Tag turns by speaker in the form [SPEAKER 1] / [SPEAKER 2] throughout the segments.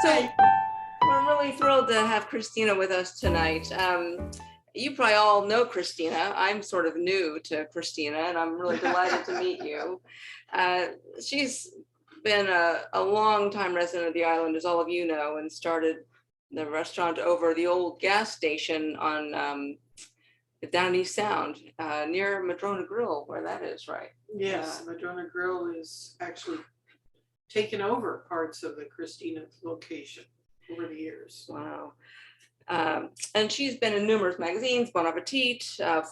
[SPEAKER 1] So we're really thrilled to have Christina with us tonight. You probably all know Christina. I'm sort of new to Christina, and I'm really delighted to meet you. She's been a long time resident of the island, as all of you know, and started the restaurant over the old gas station on down East Sound, near Madrona Grill, where that is, right?
[SPEAKER 2] Yes, Madrona Grill is actually taken over parts of the Christina location over the years.
[SPEAKER 1] Wow. And she's been in numerous magazines, Bon Appetit,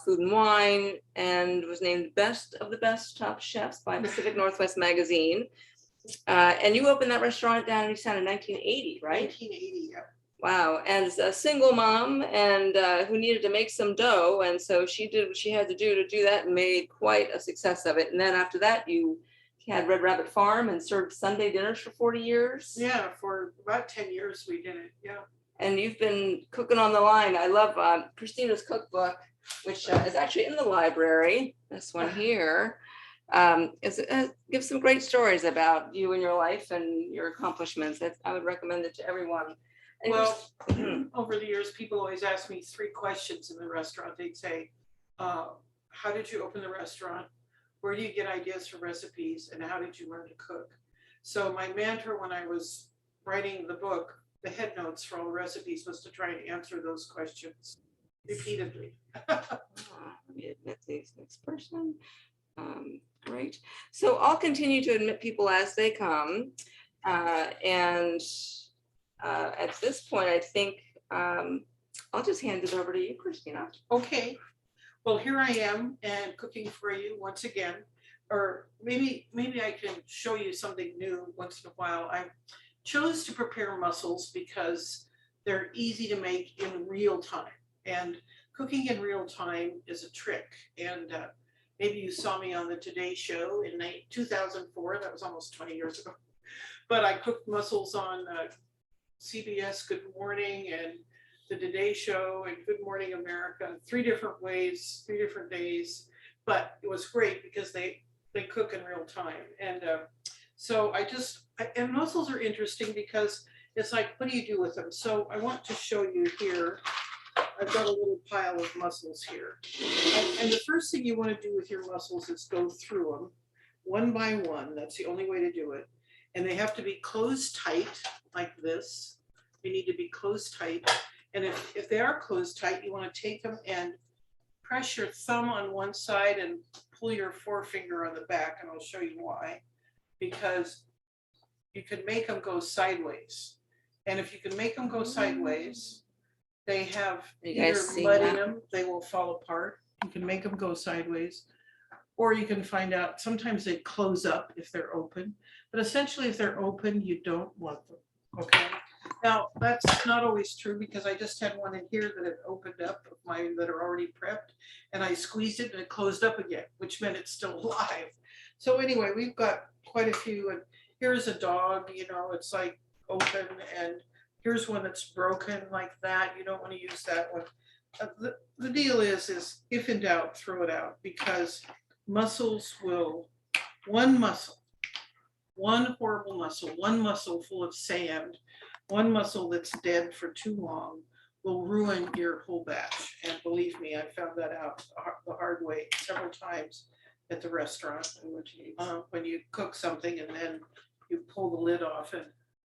[SPEAKER 1] Food and Wine, and was named Best of the Best Top Chefs by Pacific Northwest Magazine. And you opened that restaurant down in East Sound in 1980, right?
[SPEAKER 2] 1980, yeah.
[SPEAKER 1] Wow. And as a single mom and who needed to make some dough. And so she did what she had to do that and made quite a success of it. And then after that, you had Red Rabbit Farm and served Sunday dinners for 40 years.
[SPEAKER 2] Yeah, for about 10 years we did it, yeah.
[SPEAKER 1] And you've been cooking on the line. I love Christina's cookbook, which is actually in the library. This one here gives some great stories about you and your life and your accomplishments. I would recommend it to everyone. And
[SPEAKER 2] well, over the years, people always ask me 3 questions in the restaurant. They'd say, how did you open the restaurant? Where do you get ideas for recipes? And how did you learn to cook? So my mantra when I was writing the book, the head notes for all the recipes, was to try and answer those questions repeatedly.
[SPEAKER 1] Let me admit this next person. Great. So I'll continue to admit people as they come. And at this point, I think I'll just hand it over to you, Christina.
[SPEAKER 2] Okay. Well, here I am and cooking for you once again. Or maybe I can show you something new once in a while. I chose to prepare mussels because they're easy to make in real time. And cooking in real time is a trick. And maybe you saw me on the Today Show in 2004. That was almost 20 years ago. But I cooked mussels on CBS Good Morning and the Today Show and Good Morning America, 3 different ways, 3 different days. But it was great because they cook in real time. And so and mussels are interesting because it's like, what do you do with them? So I want to show you here. I've got a little pile of mussels here. And the first thing you want to do with your mussels is go through them one by one. That's the only way to do it. And they have to be closed tight like this. They need to be closed tight. And if they are closed tight, you want to take them and press your thumb on one side and pull your forefinger on the back. And I'll show you why. Because you can make them go sideways. And if you can make them go sideways, they have either mud in them, they will fall apart. You can make them go sideways. Or you can find out, sometimes they close up if they're open. But essentially, if they're open, you don't want them, okay? Now, that's not always true because I just had one in here that had opened up of mine that are already prepped. And I squeezed it and it closed up again, which meant it's still alive. So anyway, we've got quite a few. And here's a dog, it's like open. And here's one that's broken like that. You don't want to use that one. The deal is if in doubt, throw it out because mussels will, one horrible mussel, one mussel full of sand, one mussel that's dead for too long will ruin your whole batch. And believe me, I found that out the hard way several times at the restaurant. When you cook something and then you pull the lid off. And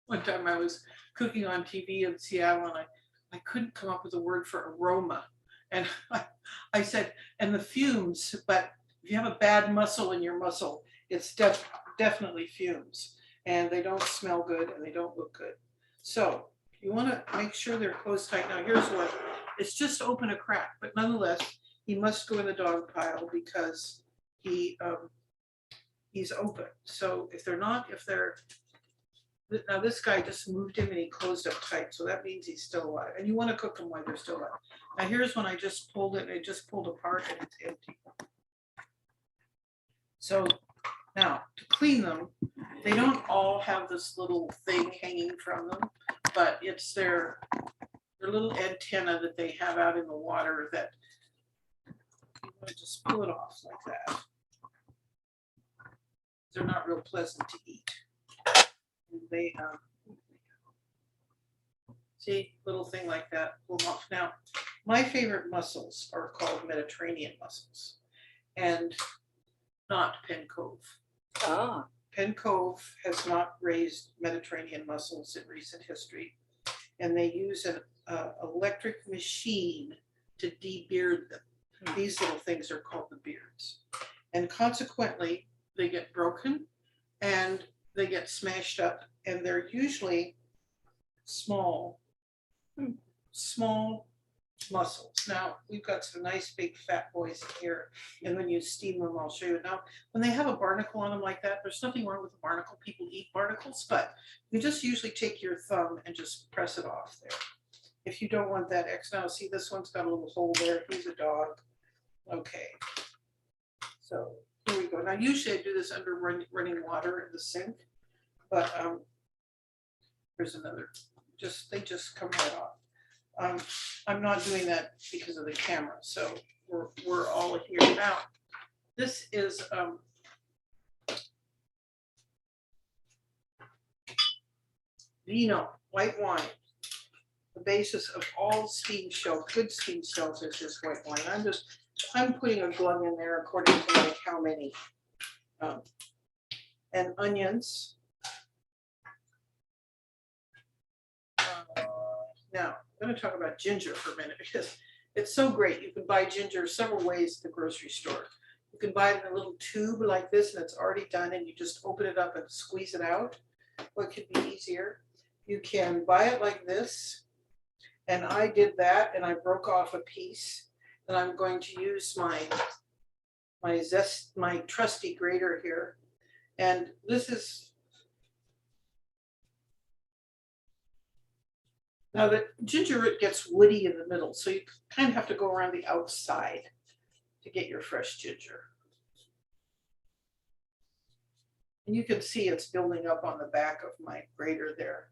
[SPEAKER 2] one time I was cooking on TV in Seattle and I couldn't come up with a word for aroma. And I said, and the fumes, but if you have a bad mussel in your mussel, it's definitely fumes. And they don't smell good and they don't look good. So you want to make sure they're closed tight. Now here's one. It's just open a crack, but nonetheless, he must go in the dog pile because he's open. So now this guy just moved him and he closed up tight. So that means he's still alive. And you want to cook them while they're still alive. Now here's when I just pulled it and it just pulled apart and it's empty. So now to clean them, they don't all have this little thing hanging from them, but it's their little antenna that they have out in the water that you want to just pull it off like that. They're not real pleasant to eat. And they See, little thing like that will off. Now, my favorite mussels are called Mediterranean mussels and not Penn Cove.
[SPEAKER 1] Ah,
[SPEAKER 2] Penn Cove has not raised Mediterranean mussels in recent history, and they use an electric machine to debeard them. These little things are called the beards, and consequently, they get broken and they get smashed up, and they're usually small, small mussels. Now, we've got some nice big fat boys here, and when you steam them, I'll show you. Now, when they have a barnacle on them like that, there's nothing wrong with a barnacle. People eat barnacles, but you just usually take your thumb and just press it off there. If you don't want that X, now see this one's got a little hole there. He's a dog. Okay. So here we go. Now, usually I do this under running water in the sink, but here's another. They just come right off. I'm not doing that because of the camera, so we're all here now. This is vino, white wine. The basis of all steamed shells, good steamed shells, is just white wine. I'm putting a glug in there according to like how many. And onions. Now, I'm going to talk about ginger for a minute because it's so great. You can buy ginger several ways at the grocery store. You can buy it in a little tube like this, and it's already done, and you just open it up and squeeze it out. What could be easier? You can buy it like this, and I did that, and I broke off a piece, and I'm going to use my trusty grater here, and this is. Now the ginger root gets woody in the middle, so you kind of have to go around the outside to get your fresh ginger. And you can see it's building up on the back of my grater there.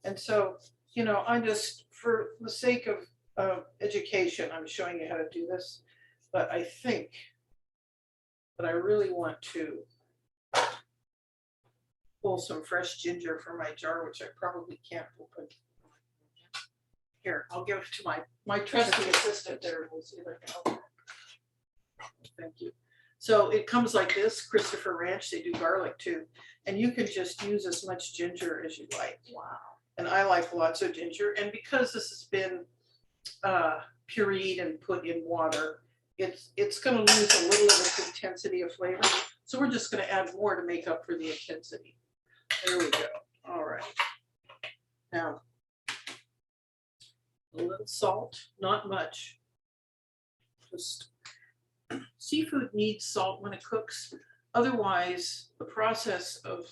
[SPEAKER 2] And so, you know, I'm just, for the sake of education, I'm showing you how to do this. But I think that I really want to pull some fresh ginger from my jar, which I probably can't open. Here, I'll give it to my trusty assistant there. We'll see if I can open it. Thank you. So it comes like this, Christopher Ranch, they do garlic too. And you can just use as much ginger as you like. Wow. And I like lots of ginger. And because this has been pureed and put in water, it's gonna lose a little of its intensity of flavor. So we're just gonna add more to make up for the intensity. There we go. All right. Now, a little salt, not much. Just seafood needs salt when it cooks. Otherwise, the process of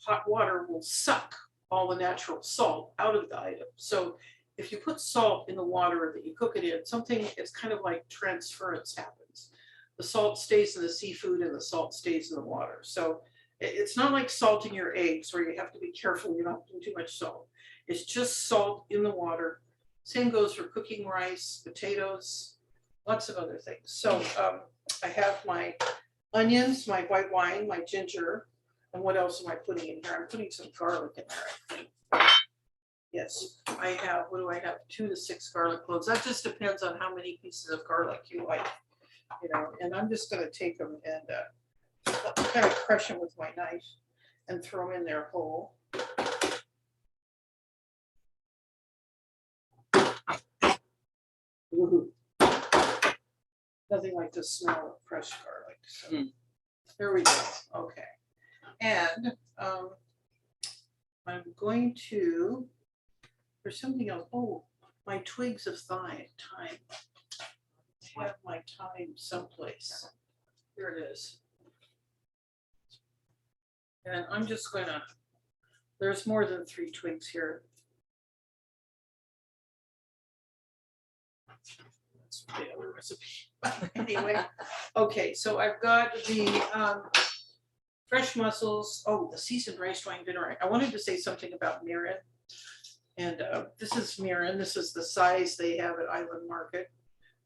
[SPEAKER 2] hot water will suck all the natural salt out of the item. So if you put salt in the water that you cook it in, it's kind of like transference happens. The salt stays in the seafood and the salt stays in the water. So it's not like salting your eggs where you have to be careful you don't do too much salt. It's just salt in the water. Same goes for cooking rice, potatoes, lots of other things. So I have my onions, my white wine, my ginger, and what else am I putting in here? I'm putting some garlic in there, I think. Yes, I have, what do I have? 2 to 6 garlic cloves. That just depends on how many pieces of garlic you like, you know. And I'm just gonna take them and kind of crush them with my knife and throw them in there whole. Woohoo. Nothing like the smell of fresh garlic. So there we go. Okay. And I'm going to, there's something else. Oh, my twigs of thyme. I have my thyme someplace. Here it is. And I'm just gonna, there's more than 3 twigs here. That's the other recipe. Anyway, okay, so I've got the fresh mussels. Oh, the seasoned rice wine vinegar. I wanted to say something about mirin. And this is mirin. This is the size they have at Island Market.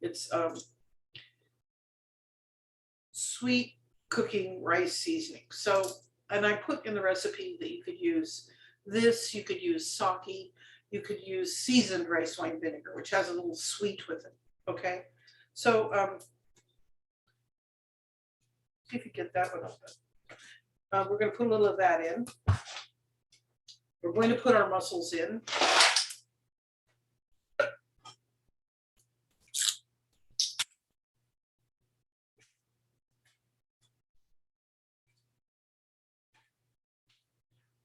[SPEAKER 2] It's sweet cooking rice seasoning. So, and I put in the recipe that you could use this, you could use sake, You could use seasoned rice wine vinegar, which has a little sweet with it, okay? So see if you get that one open. We're gonna put a little of that in. We're going to put our mussels in.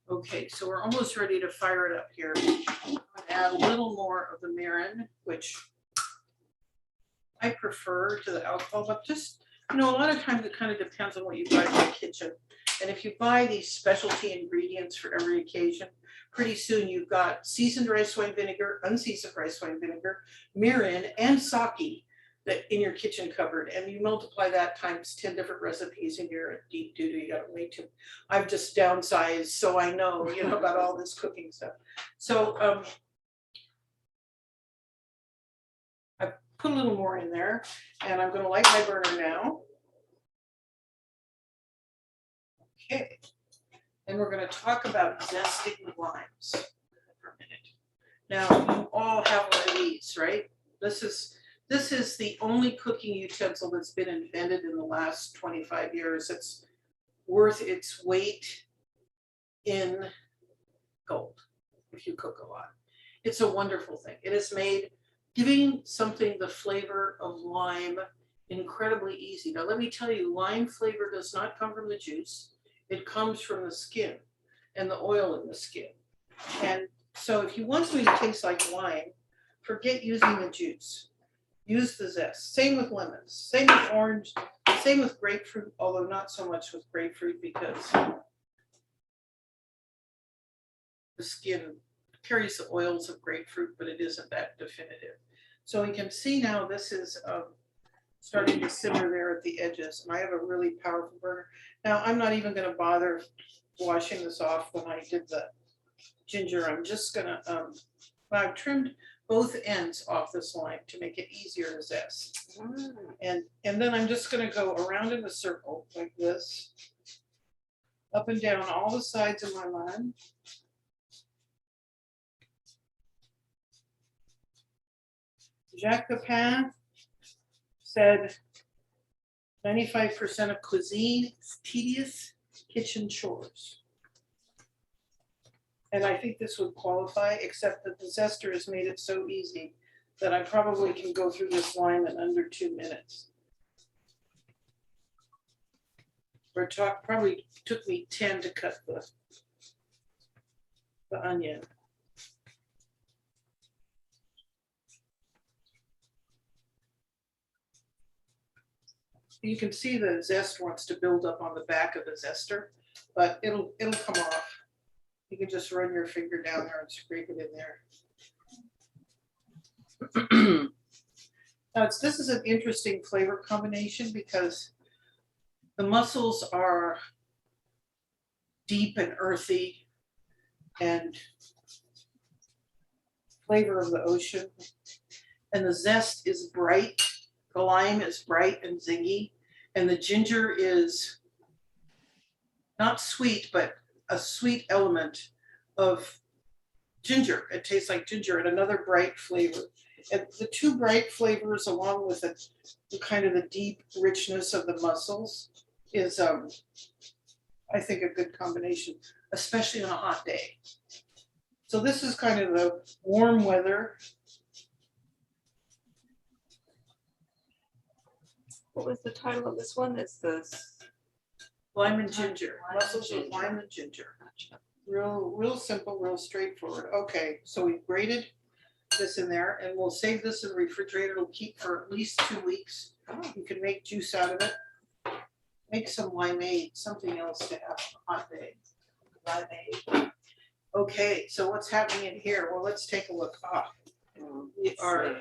[SPEAKER 2] Okay, so we're almost ready to fire it up here. I'm gonna add a little more of the mirin, which I prefer to the alcohol, but just, you know, a lot of times it kind of depends on what you buy in the kitchen. And if you buy these specialty ingredients for every occasion, pretty soon you've got seasoned rice wine vinegar, unseasoned rice wine vinegar, mirin, and sake that in your kitchen cupboard, and you multiply that times 10 different recipes and you're at deep doo-doo. You got way too. I've just downsized, so I know, you know, about all this cooking stuff. So I put a little more in there, and I'm going to light my burner now. Okay, and we're going to talk about zesting limes for a minute. Now, you all have one of these, right? This is the only cooking utensil that's been invented in the last 25 years. It's worth its weight in gold if you cook a lot. It's a wonderful thing. It is made giving something the flavor of lime incredibly easy. Now, let me tell you, lime flavor does not come from the juice. It comes from the skin and the oil in the skin. And so if you want something to taste like lime, forget using the juice. Use the zest. Same with lemons, same with orange, same with grapefruit, although not so much with grapefruit because the skin carries the oils of grapefruit, but it isn't that definitive. So we can see now this is starting to simmer there at the edges, and I have a really powerful burner. Now I'm not even going to bother washing this off when I did the ginger. I'm just going to, I've trimmed both ends off this lime to make it easier to zest. And then I'm just going to go around in a circle like this, up and down all the sides of my lime. Jacques Pepin said 95% of cuisine is tedious kitchen chores. And I think this would qualify, except that the zester has made it so easy that I probably can go through this lime in under 2 minutes. Or probably took me 10 to cut the onion. You can see the zest wants to build up on the back of the zester, but it'll come off. You can just run your finger down there and scrape it in there. Now this is an interesting flavor combination because the mussels are deep and earthy and flavor of the ocean, and the zest is bright. The lime is bright and zingy, and the ginger is not sweet, but a sweet element of ginger. It tastes like ginger and another bright flavor. And the two bright flavors, along with the kind of the deep richness of the mussels, is I think a good combination, especially on a hot day. So this is kind of the warm weather.
[SPEAKER 1] What was the title of this one? It's the
[SPEAKER 2] Lime and ginger. Mussels with lime and ginger.
[SPEAKER 1] Gotcha.
[SPEAKER 2] Real simple, real straightforward. Okay, so we've grated this in there, and we'll save this in the refrigerator. It'll keep for at least 2 weeks. You can make juice out of it. Make some limeade, something else to have on a hot day. Limeade. Okay, so what's happening in here? Well, let's take a look. We are.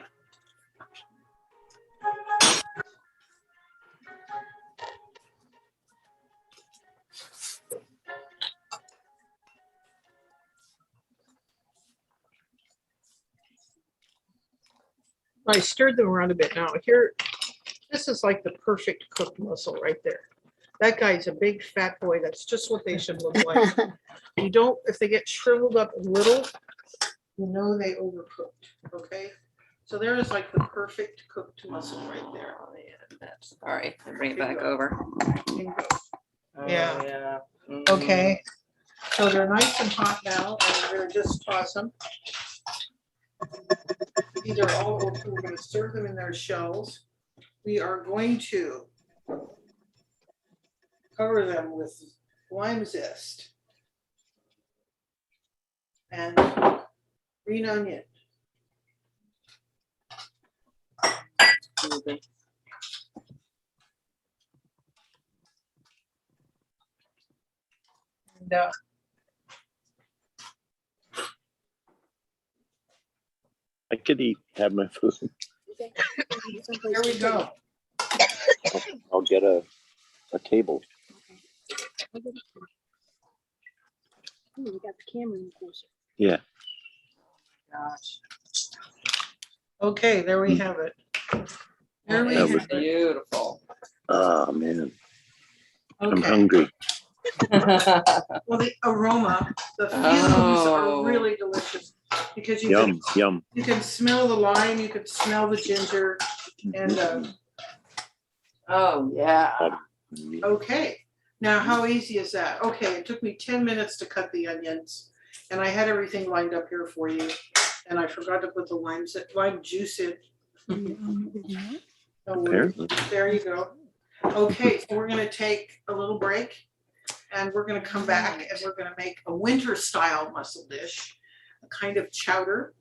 [SPEAKER 2] I stirred them around a bit now. Here, this is like the perfect cooked mussel right there. That guy's a big fat boy. That's just what they should look like. You don't, if they get shriveled up a little, you know they overcooked, okay? So there is like the perfect cooked mussel right there.
[SPEAKER 1] Oh, yeah, that's, all right, I'll bring it
[SPEAKER 2] There you
[SPEAKER 1] back
[SPEAKER 2] go.
[SPEAKER 1] over.
[SPEAKER 2] Bingo.
[SPEAKER 1] Oh,
[SPEAKER 2] Yeah.
[SPEAKER 1] Yeah. Mm.
[SPEAKER 2] Okay, so they're nice and hot now, and we're gonna just toss them. These are all open. We're gonna serve them in their shells. We are going to cover them with lime zest and green onion.
[SPEAKER 1] Okay.
[SPEAKER 2] And,
[SPEAKER 3] I could have my food.
[SPEAKER 2] there we go.
[SPEAKER 3] I'll get a table.
[SPEAKER 4] Oh, we got the camera in closer.
[SPEAKER 3] Yeah.
[SPEAKER 1] Gosh,
[SPEAKER 2] Okay, there we have it. There
[SPEAKER 1] that
[SPEAKER 2] we
[SPEAKER 1] is
[SPEAKER 2] have it.
[SPEAKER 1] beautiful.
[SPEAKER 3] Oh man, I'm
[SPEAKER 2] Okay,
[SPEAKER 3] hungry.
[SPEAKER 2] well, the aroma, the fumes
[SPEAKER 1] Oh.
[SPEAKER 2] are really delicious because you
[SPEAKER 3] Yum, yum.
[SPEAKER 2] you can smell the lime, you can smell the ginger, and
[SPEAKER 1] Oh, yeah.
[SPEAKER 2] okay. Now, how easy is that? Okay, it took me 10 minutes to cut the onions, and I had everything lined up here for you, and I forgot to put the lime juice in. No worries.
[SPEAKER 3] Apparently.
[SPEAKER 2] There you go. Okay, so we're gonna take a little break, and we're gonna come back and we're gonna make a winter style mussel dish, a kind of chowder,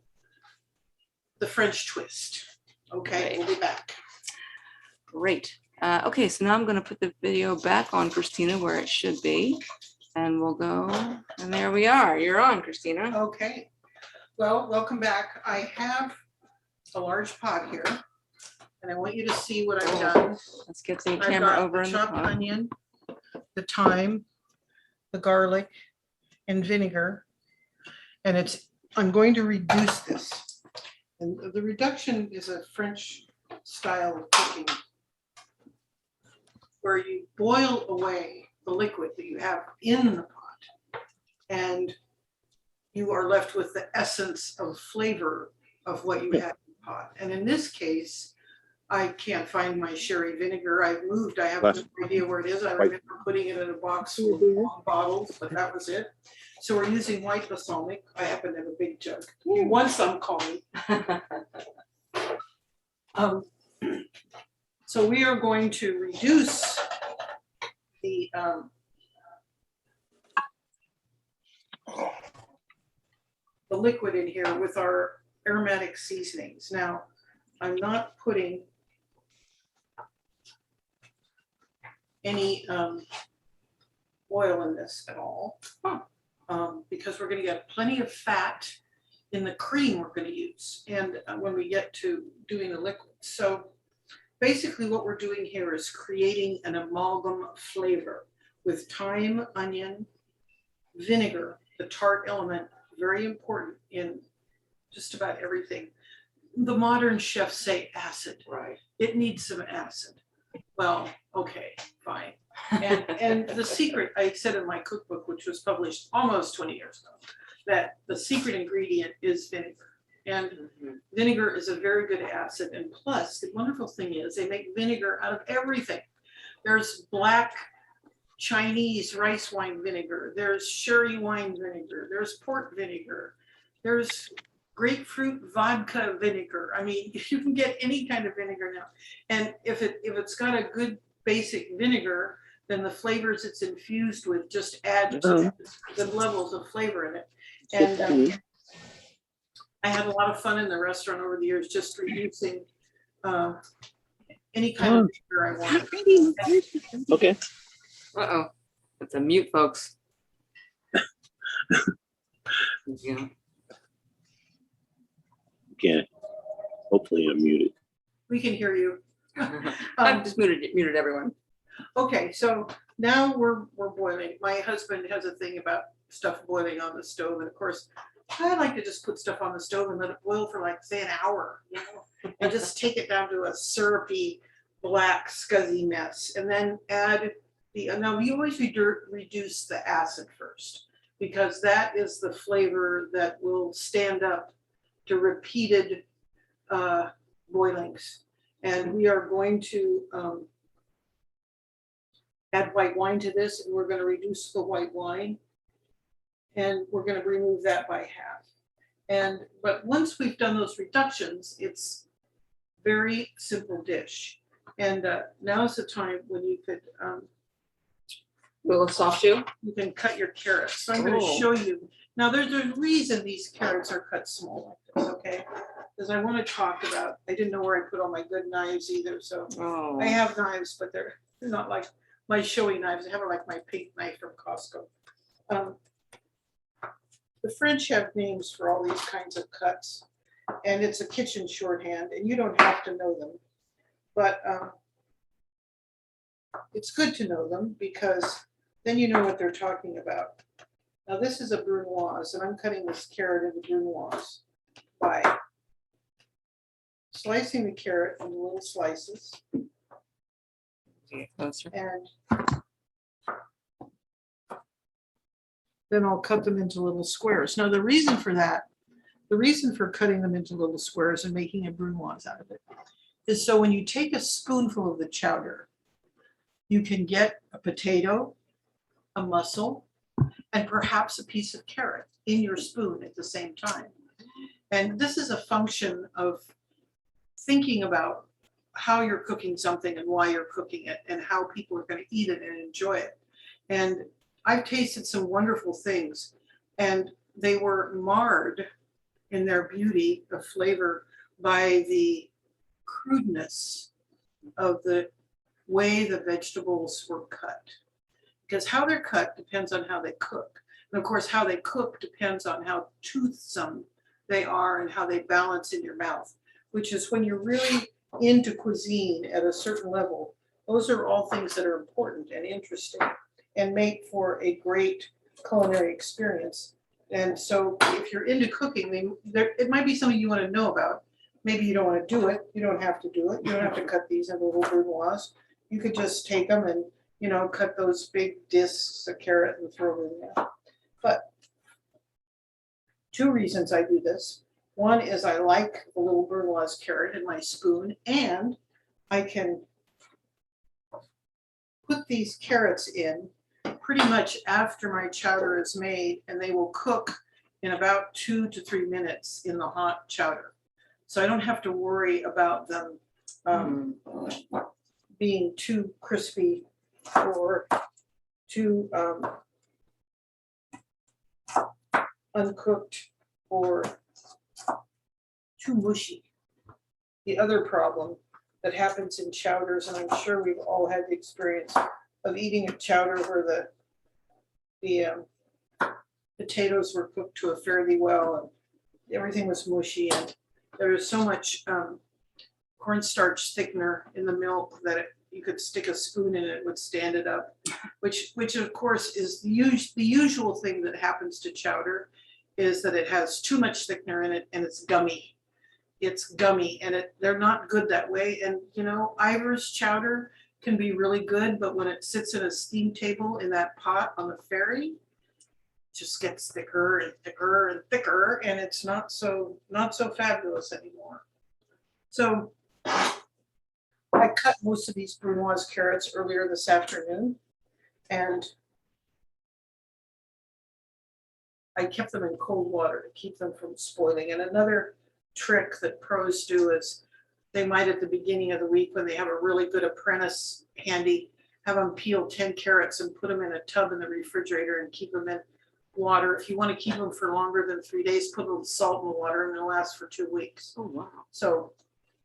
[SPEAKER 2] the French twist. Okay, we'll be back.
[SPEAKER 1] Great. Okay, so now I'm gonna put the video back on, Christina, where it should be. And we'll go, and there we are. You're on, Christina.
[SPEAKER 2] Okay, well, welcome back. I have a large pot here, and I want you to see what I've done.
[SPEAKER 1] Let's get the
[SPEAKER 2] I've
[SPEAKER 1] camera
[SPEAKER 2] got
[SPEAKER 1] over
[SPEAKER 2] the
[SPEAKER 1] in the
[SPEAKER 2] chopped
[SPEAKER 1] pot.
[SPEAKER 2] onion, the thyme, the garlic, and vinegar. And I'm going to reduce this. And the reduction is a French style of cooking where you boil away the liquid that you have in the pot. And you are left with the essence of flavor of what you had in the pot. And in this case, I can't find my sherry vinegar. I've moved. I have no idea where it is. I remember putting it in a box full of long bottles, but that was it. So we're using white balsamic. I happen to have a big jug. You want some, call me. So we are going to reduce the liquid in here with our aromatic seasonings. Now, I'm not putting any oil in this at all, because we're gonna get plenty of fat in the cream we're gonna use, and when we get to doing the liquid. So basically what we're doing here is creating an amalgam flavor with thyme, onion, vinegar, the tart element, very important in just about everything. The modern chefs say acid.
[SPEAKER 1] Right.
[SPEAKER 2] It needs some acid. Well, okay, fine. And the secret, I said in my cookbook, which was published almost 20 years ago, that the secret ingredient is vinegar. And vinegar is a very good acid. And plus, the wonderful thing is they make vinegar out of everything. There's black Chinese rice wine vinegar. There's sherry wine vinegar. There's port vinegar. There's grapefruit vodka vinegar. I mean, you can get any kind of vinegar now. And if it's got a good basic vinegar, then the flavors it's infused with just add to the levels of flavor in it. And I had a lot of fun in the restaurant over the years, just reducing any kind of vinegar I wanted.
[SPEAKER 3] Okay.
[SPEAKER 1] Uh-oh, it's a mute, folks. Yeah.
[SPEAKER 3] Can't. Hopefully I'm muted.
[SPEAKER 2] We can hear you.
[SPEAKER 1] I've just muted everyone.
[SPEAKER 2] Okay, so now we're boiling. My husband has a thing about stuff boiling on the stove, and of course, I like to just put stuff on the stove and let it boil for like, say, an hour, you know, and just take it down to a syrupy, black, scuzzy mess, and then add now we always reduce the acid first. because that is the flavor that will stand up to repeated boilings. And we are going to add white wine to this, and we're going to reduce the white wine, and we're going to remove that by half. But once we've done those reductions, it's very simple dish. And now's the time when you could
[SPEAKER 1] Little soft shoe.
[SPEAKER 2] you can cut your carrots. So I'm going to
[SPEAKER 1] Oh.
[SPEAKER 2] show you. Now there's a reason these carrots are cut small like this, okay? Because I want to talk about, I didn't know where I put all my good knives either, so
[SPEAKER 1] Oh.
[SPEAKER 2] I have knives, but they're not like my showy knives. I have like my pink knife from Costco. The French have names for all these kinds of cuts, and it's a kitchen shorthand, and you don't have to know them. But it's good to know them because then you know what they're talking about. Now this is a brunoise, and I'm cutting this carrot into brunoise by slicing the carrot into little slices.
[SPEAKER 1] Closer.
[SPEAKER 2] And then I'll cut them into little squares. Now the reason for that, the reason for cutting them into little squares and making a brunoise out of it is so when you take a spoonful of the chowder, you can get a potato, a mussel, and perhaps a piece of carrot in your spoon at the same time. And this is a function of thinking about how you're cooking something and why you're cooking it and how people are going to eat it and enjoy it. And I've tasted some wonderful things, and they were marred in their beauty of flavor by the crudeness of the way the vegetables were cut. Because how they're cut depends on how they cook. And of course, how they cook depends on how toothsome they are and how they balance in your mouth, which is when you're really into cuisine at a certain level. Those are all things that are important and interesting and make for a great culinary experience. And so if you're into cooking, it might be something you want to know about. Maybe you don't want to do it. You don't have to do it. You don't have to cut these into little brunoise. You could just take them and, you know, cut those big discs of carrot and throw them in there. But two reasons I do this. One is I like the little brunoise carrot in my spoon, and I can put these carrots in pretty much after my chowder is made, and they will cook in about 2 to 3 minutes in the hot chowder. So I don't have to worry about them being too crispy or too uncooked or too mushy. The other problem that happens in chowders, and I'm sure we've all had the experience of eating a chowder where the potatoes were cooked to a fairly well and everything was mushy, and there was so much cornstarch thickener in the milk that you could stick a spoon in it, it would stand it up, which of course is the usual thing that happens to chowder, is that it has too much thickener in it and it's gummy. It's gummy, and they're not good that way. And you know, Ivar's chowder can be really good, but when it sits in a steam table in that pot on the ferry, it just gets thicker and thicker and thicker, and it's not so fabulous anymore. So I cut most of these brunoise carrots earlier this afternoon, and I kept them in cold water to keep them from spoiling. And another trick that pros do is they might, at the beginning of the week, when they have a really good apprentice handy, have them peel 10 carrots and put them in a tub in the refrigerator and keep them in water. If you want to keep them for longer than 3 days, put a little salt in the water and they'll last for 2 weeks.
[SPEAKER 1] Oh, wow.
[SPEAKER 2] So,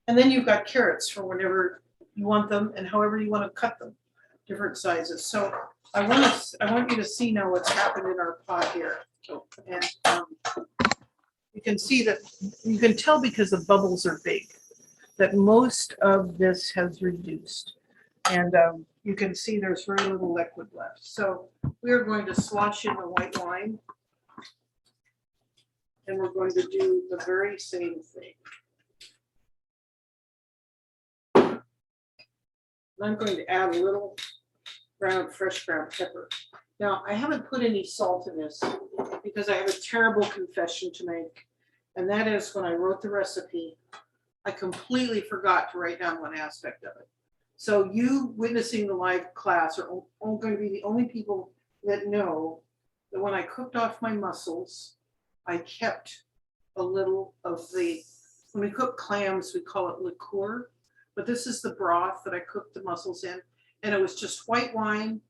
[SPEAKER 2] and then you've got carrots for whenever you want them and however you want to cut them, different sizes. So I want you to see now what's happened in our pot here. And you can see that, you can tell because the bubbles are big, that most of this has reduced. And you can see there's very little liquid left. So we are going to slosh in the white wine. And we're going to do the very same thing. I'm going to add a little fresh ground pepper. Now, I haven't put any salt in this because I have a terrible confession to make. And that is when I wrote the recipe, I completely forgot to write down one aspect of it. So you witnessing the live class are going to be the only people that know that when I cooked off my mussels, I kept a little of the, when we cook clams, we call it liqueur, but this is the broth that I cooked the mussels in. And it was just white wine,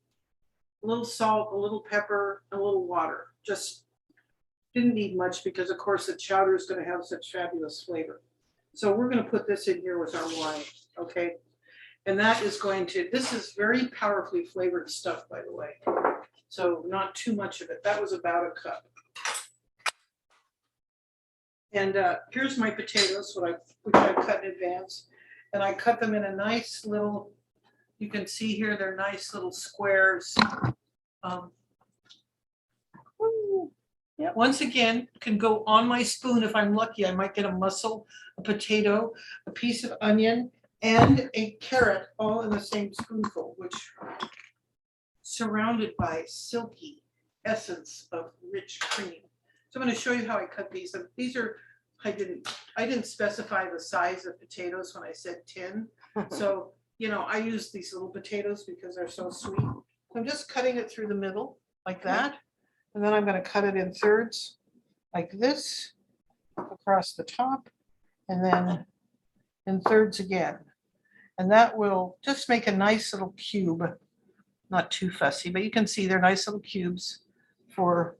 [SPEAKER 2] a little salt, a little pepper, a little water. Just didn't need much because of course the chowder is going to have such fabulous flavor. So we're going to put this in here with our wine, okay? And that is going to, this is very powerfully flavored stuff, by the way. So not too much of it. That was about a cup. And here's my potatoes, which I cut in advance. And I cut them in a nice little, you can see here, they're nice little squares. Yeah, once again, can go on my spoon if I'm lucky. I might get a mussel, a potato, a piece of onion, and a carrot all in the same spoonful, which surrounded by silky essence of rich cream. So I'm going to show you how I cut these. And these are, I didn't specify the size of potatoes when I said 10. So, you know, I use these little potatoes because they're so sweet. I'm just cutting it through the middle like that. And then I'm going to cut it in thirds like this across the top and then in thirds again. And that will just make a nice little cube, not too fussy, but you can see they're nice little cubes for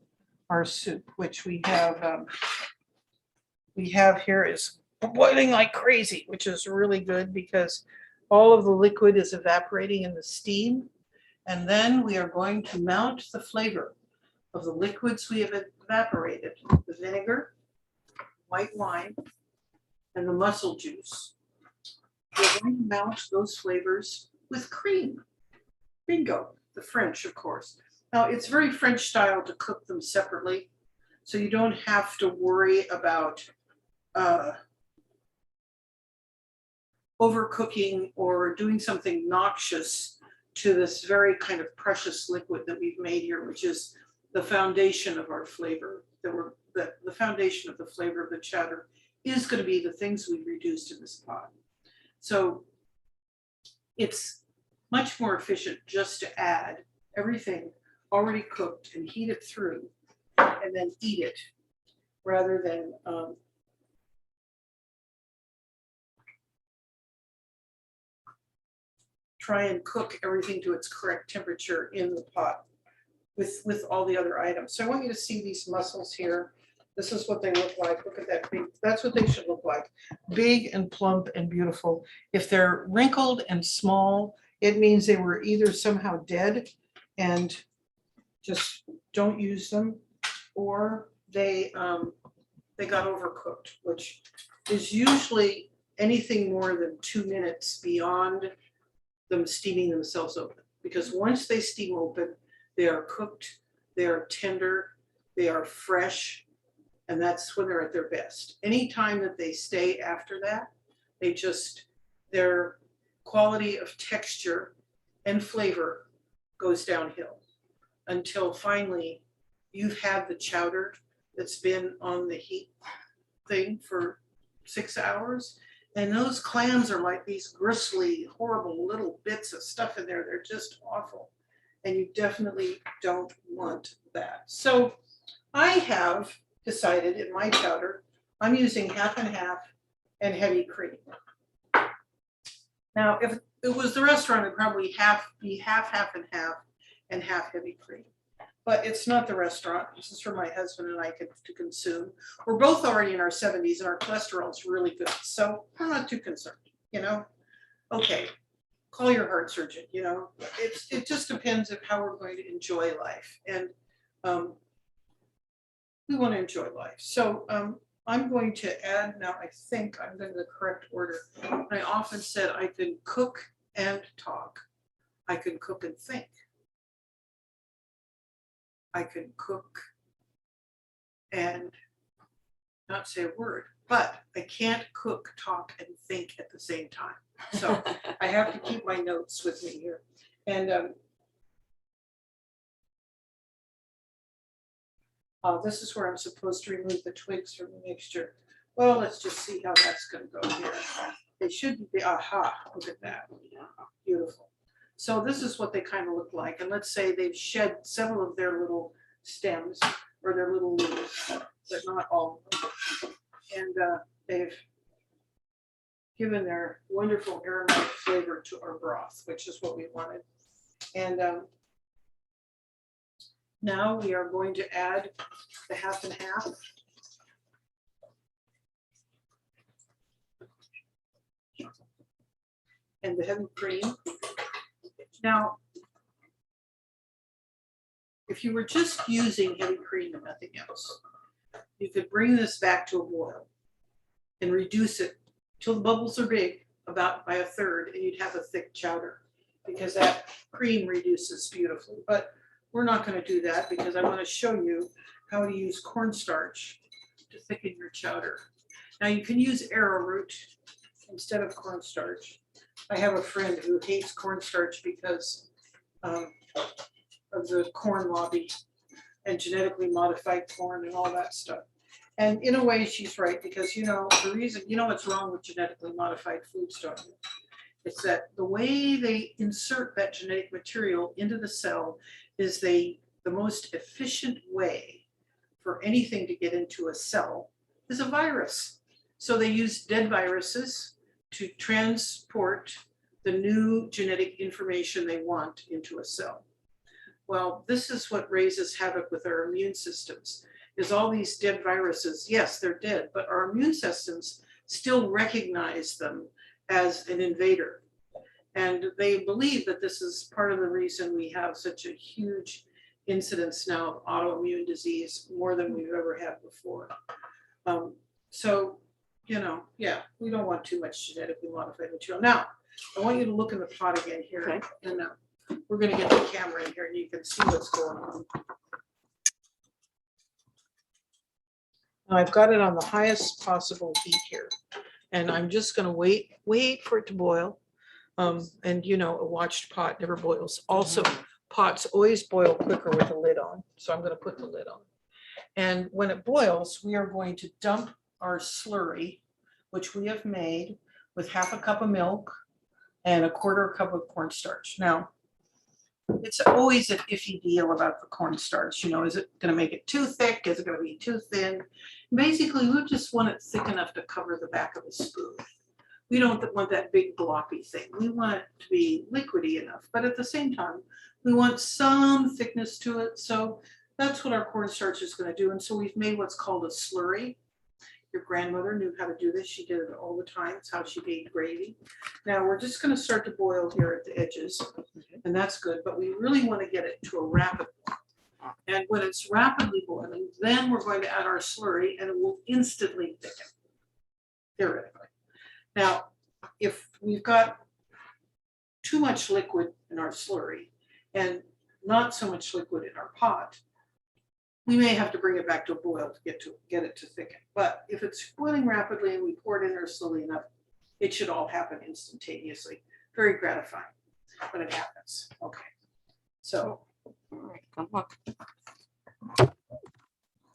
[SPEAKER 2] our soup, which we have here is boiling like crazy, which is really good because all of the liquid is evaporating in the steam. And then we are going to mount the flavor of the liquids we have evaporated, the vinegar, white wine, and the mussel juice. We're going to mount those flavors with cream. Bingo, the French, of course. Now, it's very French style to cook them separately, so you don't have to worry about overcooking or doing something noxious to this very kind of precious liquid that we've made here, which is the foundation of our flavor. The foundation of the flavor of the chowder is going to be the things we've reduced in this pot. So it's much more efficient just to add everything already cooked and heat it through and then eat it rather than try and cook everything to its correct temperature in the pot with all the other items. So I want you to see these mussels here. This is what they look like. Look at that big, that's what they should look like. Big and plump and beautiful. If they're wrinkled and small, it means they were either somehow dead and just don't use them, or they got overcooked, which is usually anything more than 2 minutes beyond them steaming themselves open. Because once they steam open, they are cooked, they are tender, they are fresh, and that's when they're at their best. Any time that they stay after that, their quality of texture and flavor goes downhill until finally you've had the chowder that's been on the heat thing for 6 hours. And those clams are like these gristly, horrible little bits of stuff in there. They're just awful. And you definitely don't want that. So I have decided in my chowder, I'm using half and half and heavy cream. Now, if it was the restaurant, it'd probably be half and half heavy cream. But it's not the restaurant. This is for my husband and I to consume. We're both already in our 70s and our cholesterol is really good. So I'm not too concerned, you know? Okay, call your heart surgeon, you know? It just depends on how we're going to enjoy life. And we want to enjoy life. So I'm going to add, now I think I'm in the correct order. I often said I can cook and talk. I can cook and think. I can cook and not say a word, but I can't cook, talk, and think at the same time. So I have to keep my notes with me here. And This is where I'm supposed to remove the twigs from the mixture. Well, let's just see how that's gonna go here. They shouldn't be, aha, look at that, beautiful. So this is what they kind of look like, and let's say they've shed several of their little stems or their little leaves, but not all of them. And they've given their wonderful aromatic flavor to our broth, which is what we wanted. And now we are going to add the half and half. And the heavy cream. Now, if you were just using heavy cream and nothing else, you could bring this back to a boil and reduce it till the bubbles are big, about by a third, and you'd have a thick chowder because that cream reduces beautifully. But we're not going to do that because I want to show you how to use cornstarch to thicken your chowder. Now you can use arrowroot instead of cornstarch. I have a friend who hates cornstarch because of the corn lobby and genetically modified corn and all that stuff. And in a way, she's right, because the reason, what's wrong with genetically modified foods, don't you? It's that the way they insert that genetic material into the cell is the most efficient way for anything to get into a cell is a virus. So they use dead viruses to transport the new genetic information they want into a cell. Well, this is what raises havoc with our immune systems, is all these dead viruses. Yes, they're dead, but our immune systems still recognize them as an invader. And they believe that this is part of the reason we have such a huge incidence now of autoimmune disease, more than we've ever had before. So, yeah, we don't want too much genetically modified material. Now, I want you to look in the pot again here.
[SPEAKER 1] Okay.
[SPEAKER 2] And we're gonna get the camera in here and you can see what's going on. Now I've got it on the highest possible heat here. And I'm just gonna wait for it to boil. And a watched pot never boils. Also, pots always boil quicker with the lid on. So I'm gonna put the lid on. And when it boils, we are going to dump our slurry, which we have made with half a cup of milk and a quarter cup of cornstarch. Now, it's always an iffy deal about the cornstarch. Is it going to make it too thick? Is it going to be too thin? Basically, we just want it thick enough to cover the back of a spoon. We don't want that big bloppy thing. We want it to be liquidy enough, but at the same time, we want some thickness to it. So that's what our cornstarch is going to do. And so we've made what's called a slurry. Your grandmother knew how to do this. She did it all the time. It's how she made gravy. Now we're just going to start to boil here at the edges, and that's good. But we really want to get it to a rapid boil. And when it's rapidly boiling, then we're going to add our slurry, and it will instantly thicken, theoretically. Now, if we've got too much liquid in our slurry and not so much liquid in our pot, we may have to bring it back to a boil to get it to thicken. But if it's boiling rapidly and we pour it in there slowly enough, it should all happen instantaneously. Very gratifying when it happens. Okay. So,
[SPEAKER 1] All right, come look.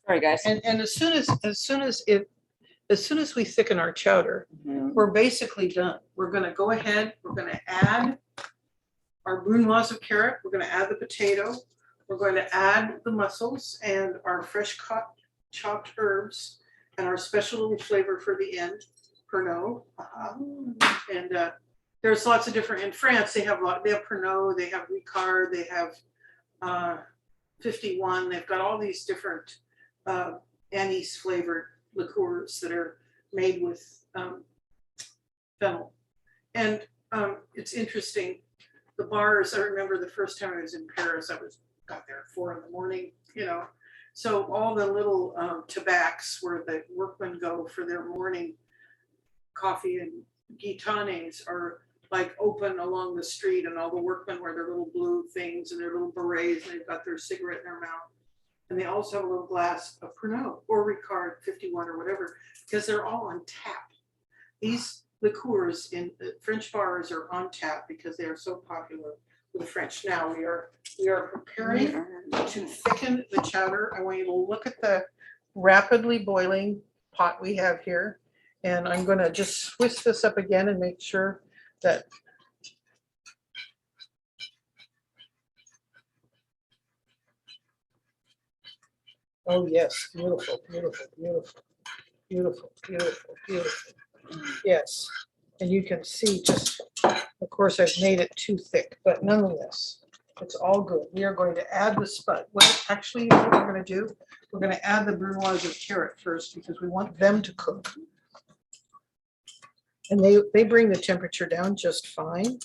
[SPEAKER 1] Sorry, guys.
[SPEAKER 2] and as soon as we thicken our chowder, we're basically done. We're going to go ahead. We're going to add our brunoise of carrot. We're going to add the potato. We're going to add the mussels and our fresh chopped herbs and our special little flavor for the end, Pernod. And there's lots of different, in France, they have Pernod, they have Ricard, they have 51. They've got all these different anise flavored liqueurs that are made with fennel. And it's interesting. The bars, I remember the first time I was in Paris, got there at 4 a.m, So all the little tobacs where the workmen go for their morning coffee and gitanes are like open along the street, and all the workmen wear their little blue things and their little berets, and they've got their cigarette in their mouth. And they also have a little glass of Pernod or Ricard 51 or whatever, because they're all on tap. These liqueurs in French bars are on tap because they are so popular the French. Now we are preparing to thicken the chowder. I want you to look at the rapidly boiling pot we have here. And I'm gonna just twist this up again and make sure that oh yes, beautiful, beautiful, beautiful, beautiful, beautiful, beautiful. Yes, and you can see just, of course, I've made it too thick, but nonetheless, it's all good. We are going to add the spud. Well, actually, you know what we're gonna do? We're gonna add the brunoise of carrot first because we want them to cook. And they bring the temperature down just fine.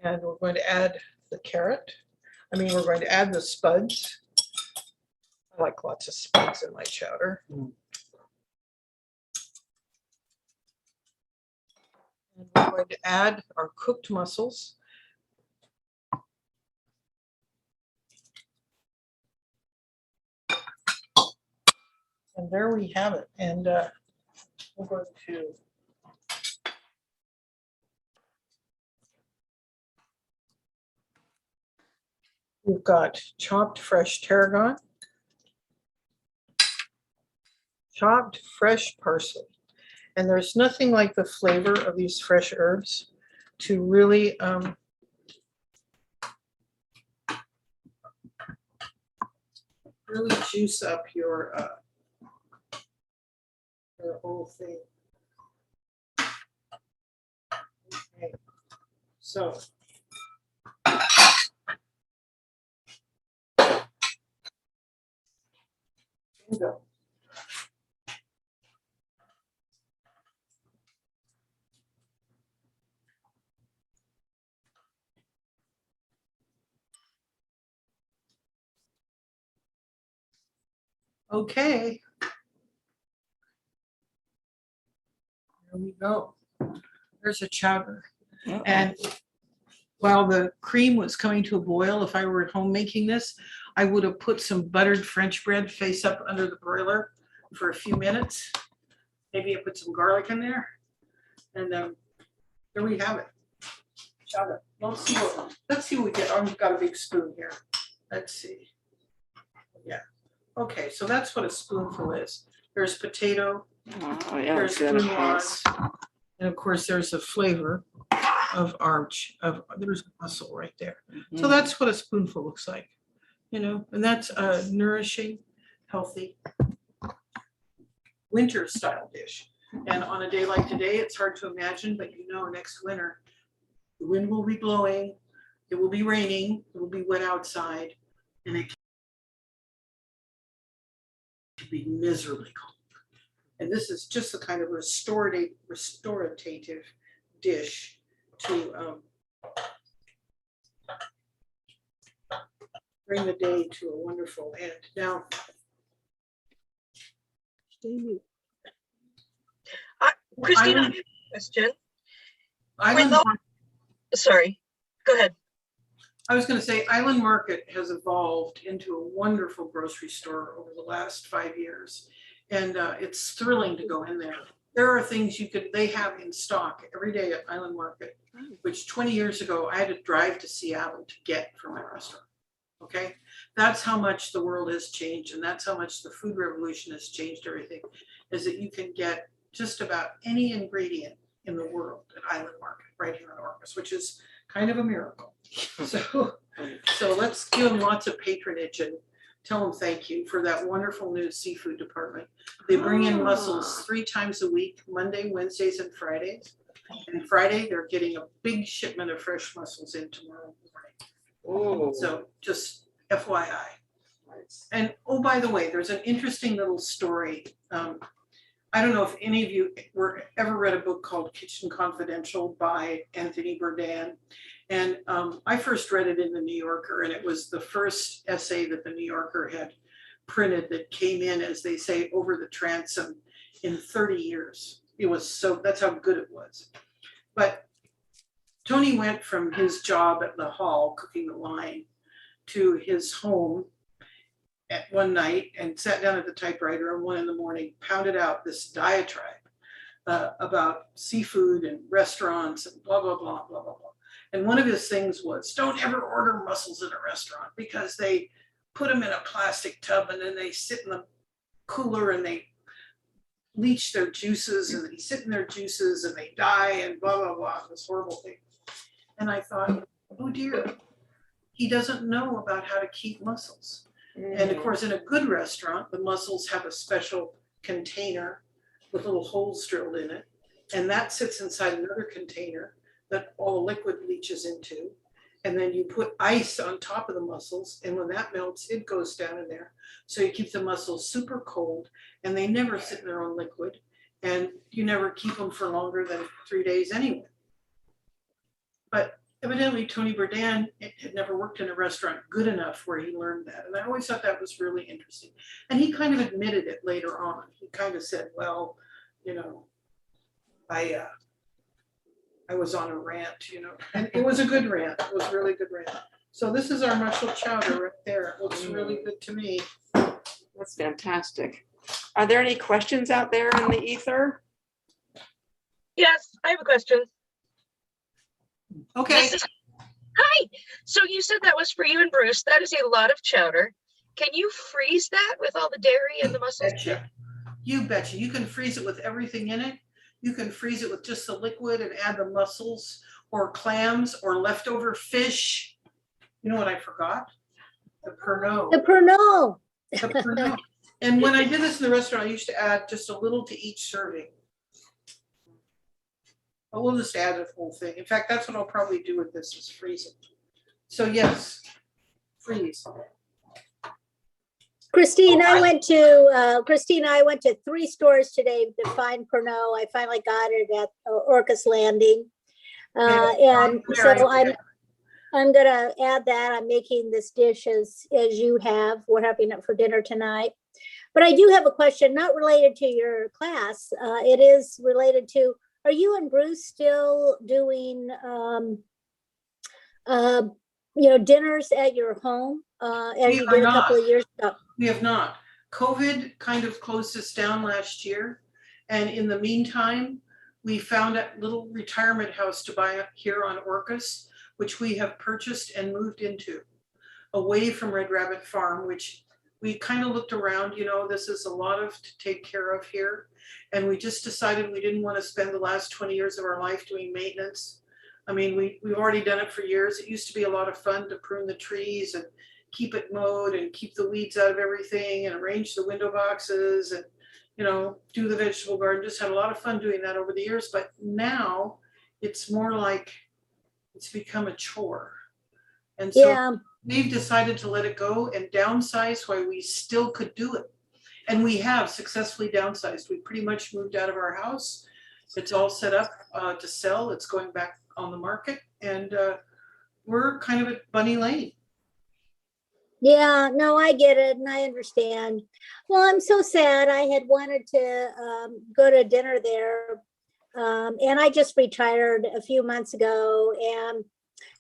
[SPEAKER 2] And we're going to add the carrot. We're going to add the spuds. I like lots of spuds in my chowder. And we're going to add our cooked mussels. And there we have it. And we're going to we've got chopped fresh tarragon, chopped fresh parsley. And there's nothing like the flavor of these fresh herbs to really really juice up your whole thing. Okay. So bingo. Okay. There we go. There's a chowder. And while the cream was coming to a boil, if I were at home making this, I would have put some buttered French bread face up under the broiler for a few minutes. Maybe I put some garlic in there. And there we have it. Chowder. Let's see what we get. I've got a big spoon here. Let's see. Yeah. Okay, so that's what a spoonful is. There's potato,
[SPEAKER 1] Oh, yeah,
[SPEAKER 2] there's
[SPEAKER 1] it's really
[SPEAKER 2] brunoise,
[SPEAKER 1] nice.
[SPEAKER 2] and of course there's a flavor of there's mussel right there. So
[SPEAKER 1] Mhm.
[SPEAKER 2] that's what a spoonful looks like, and that's a nourishing, healthy winter style dish. And on a day like today, it's hard to imagine, but next winter, the wind will be blowing, it will be raining, it will be wet outside, and it can be miserably cold. And this is just the kind of restorative dish to bring the day to a wonderful end. Now,
[SPEAKER 5] Christina,
[SPEAKER 2] Island,
[SPEAKER 5] question.
[SPEAKER 2] Island,
[SPEAKER 5] Sorry, go ahead.
[SPEAKER 2] I was going to say Island Market has evolved into a wonderful grocery store over the last 5 years. And it's thrilling to go in there. There are things they have in stock every day at Island Market, which 20 years ago, I had to drive to Seattle to get for my restaurant. Okay, that's how much the world has changed, and that's how much the food revolution has changed everything, is that you can get just about any ingredient in the world at Island Market right here in Orcas, which is kind of a miracle. So let's give them lots of patronage and tell them thank you for that wonderful new seafood department. They bring in mussels 3 times a week, Monday, Wednesdays, and Fridays. And Friday, they're getting a big shipment of fresh mussels in tomorrow morning.
[SPEAKER 1] Ooh.
[SPEAKER 2] So just FYI. And oh, by the way, there's an interesting little story. I don't know if any of you ever read a book called Kitchen Confidential by Anthony Bourdain. And I first read it in the New Yorker, and it was the first essay that the New Yorker had printed that came in, as they say, over the transom in 30 years. That's how good it was. But Tony went from his job at the hall, cooking the line, to his home at one night and sat down at the typewriter at 1 a.m, pounded out this diatribe about seafood and restaurants and blah, blah, blah, blah, blah, blah. And one of his things was, don't ever order mussels in a restaurant because they put them in a plastic tub and then they sit in the cooler and they leach their juices and they sit in their juices and they die and blah, blah, blah, this horrible thing. And I thought, oh dear, he doesn't know about how to keep mussels. And of course, in a good restaurant, the mussels have a special container with little holes drilled in it. And that sits inside another container that all liquid leaches into. And then you put ice on top of the mussels. And when that melts, it goes down in there. So you keep the mussels super cold and they never sit in their own liquid. And you never keep them for longer than 3 days anyway. But evidently Tony Bourdain had never worked in a restaurant good enough where he learned that. And I always thought that was really interesting. And he kind of admitted it later on. He kind of said, well, you know, I was on a rant, you know, and it was a good rant. It was a really good rant. So this is our mussel chowder right there. It looks really good to me.
[SPEAKER 1] That's fantastic. Are there any questions out there in the ether?
[SPEAKER 5] Yes, I have a question.
[SPEAKER 2] Okay.
[SPEAKER 5] Hi. So you said that was for you and Bruce. That is a lot of chowder. Can you freeze that with all the dairy and the mussels?
[SPEAKER 2] Betcha. You betcha. You can freeze it with everything in it. You can freeze it with just the liquid and add the mussels or clams or leftover fish. You know what I forgot? The Pernod.
[SPEAKER 4] The Pernod.
[SPEAKER 2] The Pernod. And when I did this in the restaurant, I used to add just a little to each serving. But we'll just add the whole thing. In fact, that's what I'll probably do with this is freeze it. So yes, freeze.
[SPEAKER 4] Christine, I went to 3 stores today to find Pernod. I finally got it at Orcas Landing. And so I'm gonna add that. I'm making this dish as you have. We're having it for dinner tonight. But I do have a question, not related to your class. It is related to, are you and Bruce still doing dinners at your home as you did a couple of years ago?
[SPEAKER 2] We have not. COVID kind of closed us down last year. And in the meantime, we found a little retirement house to buy here on Orcas, which we have purchased and moved into, away from Red Rabbit Farm, which we kind of looked around, you know, this is a lot to take care of here. And we just decided we didn't want to spend the last 20 years of our life doing maintenance. I mean, we've already done it for years. It used to be a lot of fun to prune the trees and keep it mowed and keep the weeds out of everything and arrange the window boxes and, you know, do the vegetable garden. Just had a lot of fun doing that over the years. But now it's more like it's become a chore. And so we've decided to let it go and downsize while we still could do it. And we have successfully downsized. We pretty much moved out of our house. It's all set up to sell. It's going back on the market. And we're kind of at Bunny Lane.
[SPEAKER 4] Yeah, no, I get it and I understand. Well, I'm so sad. I had wanted to go to dinner there. And I just retired a few months ago. And,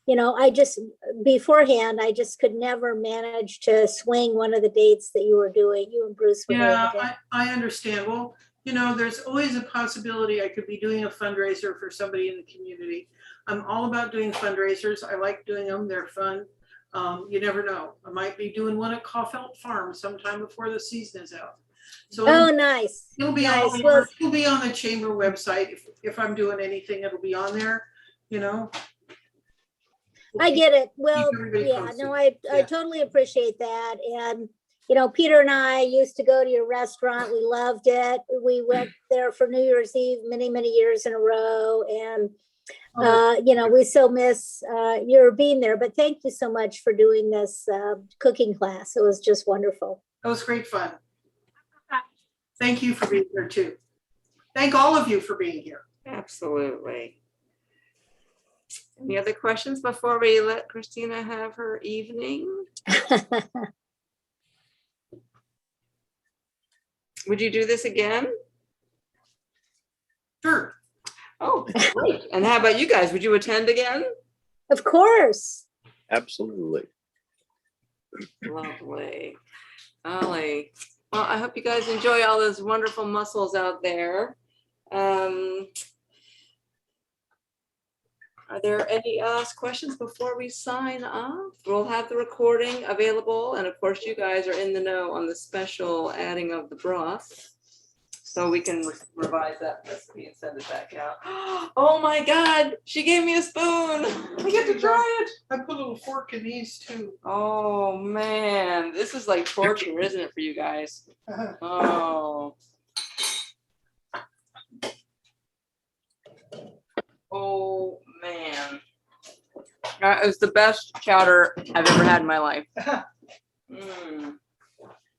[SPEAKER 4] you know, beforehand, I just could never manage to swing one of the dates that you were doing, you and Bruce were doing.
[SPEAKER 2] Yeah, I understand. Well, you know, there's always a possibility I could be doing a fundraiser for somebody in the community. I'm all about doing fundraisers. I like doing them. They're fun. You never know. I might be doing one at Caulfield Farm sometime before the season is out. So
[SPEAKER 4] nice.
[SPEAKER 2] It'll be
[SPEAKER 4] nice.
[SPEAKER 2] it'll be on the chamber website. If I'm doing anything, it'll be on there, you know.
[SPEAKER 4] I get it. Well, yeah, no, I totally appreciate that. And, you know, Peter and I used to go to your restaurant. We loved it. We went there for New Year's Eve many, many years in a row. And, you know, we so miss your being there. But thank you so much for doing this cooking class. It was just wonderful.
[SPEAKER 2] It was great fun. Thank you for being here too. Thank all of you for being here.
[SPEAKER 1] Absolutely. Any other questions before we let Christina have her evening? Would you do this again?
[SPEAKER 2] Sure.
[SPEAKER 1] Oh, great. And how about you guys? Would you attend again?
[SPEAKER 4] Of course.
[SPEAKER 3] Absolutely.
[SPEAKER 1] Lovely. Golly. Well, I hope you guys enjoy all those wonderful mussels out there. Are there any last questions before we sign off? We'll have the recording available, and of course, you guys are in the know on the special adding of the broth. So we can revise that recipe and send it back out. Oh my God, she gave me a spoon. I get to try it.
[SPEAKER 2] I put a little fork in these too.
[SPEAKER 1] Oh man, this is like torture, isn't it, for you guys? Oh. Oh man. That is the best chowder I've ever had in my life. Now,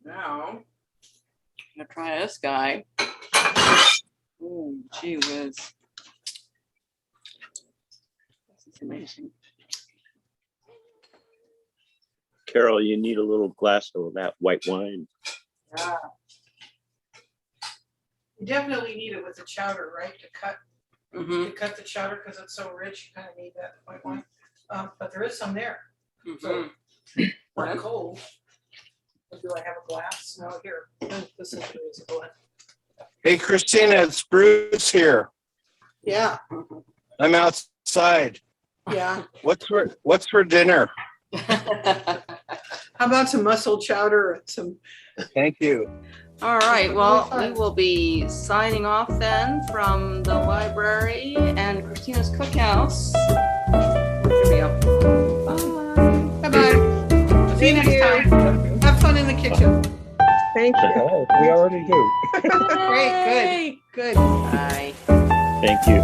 [SPEAKER 1] I'm gonna try this guy. Oh, gee whiz. This is amazing.
[SPEAKER 3] Carol, you need a little glass of that white wine.
[SPEAKER 1] Yeah.
[SPEAKER 2] You definitely need it with the chowder, right?
[SPEAKER 1] Mm-hmm.
[SPEAKER 2] To cut the chowder because it's so rich, you kind of need that white wine. But there is some there. So when cold. Do I have a glass? No, here. This is a glass.
[SPEAKER 6] Hey, Christina, it's Bruce here.
[SPEAKER 2] Yeah,
[SPEAKER 6] I'm outside.
[SPEAKER 2] yeah.
[SPEAKER 6] What's for dinner?
[SPEAKER 2] How about some mussel chowder and some?
[SPEAKER 6] Thank you.
[SPEAKER 1] All right, well, we will be signing off then from the library and Christina's Cookhouse. Here we go. Bye.
[SPEAKER 2] Bye-bye. See you next time. Have fun in the kitchen.
[SPEAKER 7] Thank you.
[SPEAKER 6] Oh, we already do.
[SPEAKER 2] Great, good, good.
[SPEAKER 1] Bye.
[SPEAKER 3] Thank you.